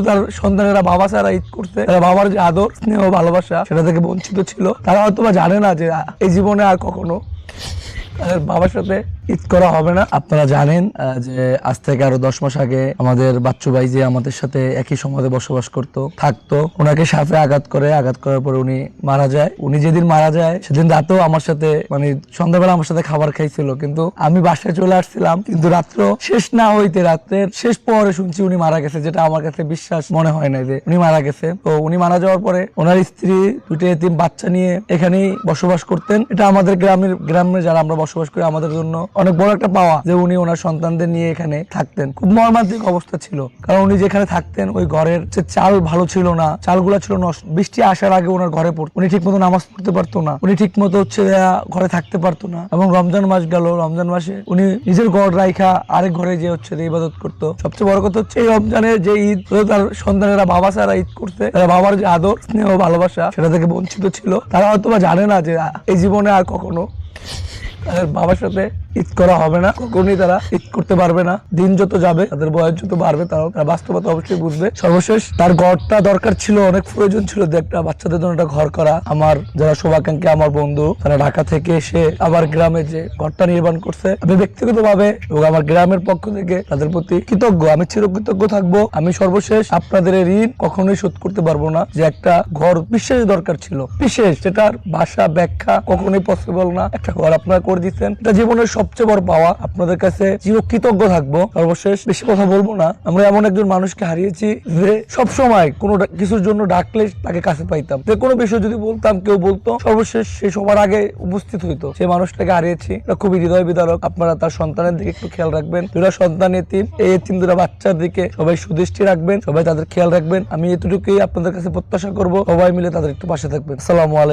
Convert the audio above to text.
তার সন্তানেরা বাবা ছাড়া ঈদ করতে, তারা বাবার যে আদর স্নেহ ভালোবাসা সেটা থেকে বঞ্চিত ছিল। তারা হয়তো বা জানে না যে এই জীবনে আর কখনো তাদের বাবার সাথে ঈদ করা হবে না। আপনারা জানেন যে আজ থেকে আরো 10 মাস আগে আমাদের বাচ্চু ভাই যে আমাদের সাথে একই সমাজে বসবাস থাকতো, ওনাকে সাপে আঘাত করার পরে উনি মারা যায়। উনি যেদিন মারা যায় সেদিন রাতেও আমার সাথে মানে সন্ধ্যাবেলা আমার সাথে খাবার খাইছিল, কিন্তু আমি বাসায় চলে আসছিলাম, কিন্তু রাত্র শেষ না হইতে রাত্রের শেষ পরে শুনছি উনি মারা গেছে, যেটা আমার কাছে বিশ্বাস মনে হয় না যে উনি মারা গেছে। তো উনি মারা যাওয়ার পরে ওনার স্ত্রী 2টা এতিম বাচ্চা নিয়ে এখানেই বসবাস করতেন। এটা আমাদের গ্রামে যারা আমরা বসবাস করি আমাদের জন্য অনেক বড় একটা পাওয়া যে উনি ওনার সন্তানদের নিয়ে এখানে থাকতেন। খুব মর্মান্তিক অবস্থা ছিল, কারণ উনি যেখানে থাকতেন ওই ঘরের চাল ভালো ছিল না, চালগুলা ছিল নষ্ট। বৃষ্টি আসার আগে ওনার ঘরে পড়তো, উনি ঠিক মতো নামাজ পড়তে পারতো না, উনি ঠিক মতো ঘরে থাকতে পারতো না। এবং রমজান মাস গেল, রমজান মাসে উনি নিজের ঘর রাইখা আরেক ঘরে যে ইবাদত করতো। সবচেয়ে বড় কথা হচ্ছে এই রমজানের যে ঈদ, তার সন্তানেরা বাবা ছাড়া ঈদ করতে, তারা বাবার যে আদর স্নেহ ভালোবাসা সেটা থেকে বঞ্চিত ছিল। তারা হয়তো বা জানে না যে এই জীবনে আর কখনো তাদের বাবার সাথে ঈদ করা হবে না, কখনই তারা ঈদ করতে পারবে না। দিন যত যাবে, তাদের বয়স যত বাড়বে, তারা বাস্তবতা অবশ্যই বুঝবে। সর্বশেষ তার ঘরটা দরকার ছিল, অনেক প্রয়োজন ছিল যে একটা বাচ্চাদের জন্য একটা ঘর করা। আমার যারা শুভাকাঙ্ক্ষী আমার বন্ধু, তারা ঢাকা থেকে এসে আবার গ্রামে যে ঘরটা নির্মাণ করছে, আমি ব্যক্তিগত ভাবে এবং আমার গ্রামের পক্ষ থেকে তাদের প্রতি কৃতজ্ঞ, আমি চিরকৃতজ্ঞ থাকবো। আমি সর্বশেষ আপনাদের ঋণ কখনোই শোধ করতে পারবো না। যে একটা ঘর বিশেষ দরকার ছিল, বিশেষ, যেটার ভাষা ব্যাখ্যা কখনোই পসিবল না, একটা ঘর আপনারা করে দিচ্ছেন, এটা জীবনের সবচেয়ে বড় পাওয়া। আপনাদের কাছে চিরকৃতজ্ঞ থাকবো। সর্বশেষ বেশি কথা বলবো না। আমরা এমন একজন মানুষকে হারিয়েছি যে সব সময় কোনো কিছুর জন্য ডাকলে তাকে কাছে পাইতাম, যে কোনো বিষয় যদি বলতাম কেউ বলতো, সর্বশেষ সে সবার আগে উপস্থিত হইতো। সেই মানুষটাকে হারিয়েছি, এটা খুবই হৃদয় বিদারক। আপনারা তার সন্তানের দিকে একটু খেয়াল রাখবেন। 2টা সন্তান এতিম, এই এতিম 2টা বাচ্চার দিকে সবাই সুদৃষ্টি রাখবেন, সবাই তাদের খেয়াল রাখবেন। আমি এতটুকুই আপনাদের কাছে প্রত্যাশা করবো, সবাই মিলে তাদের একটু পাশে থাকবেন। আসসালামু আলাইকুম।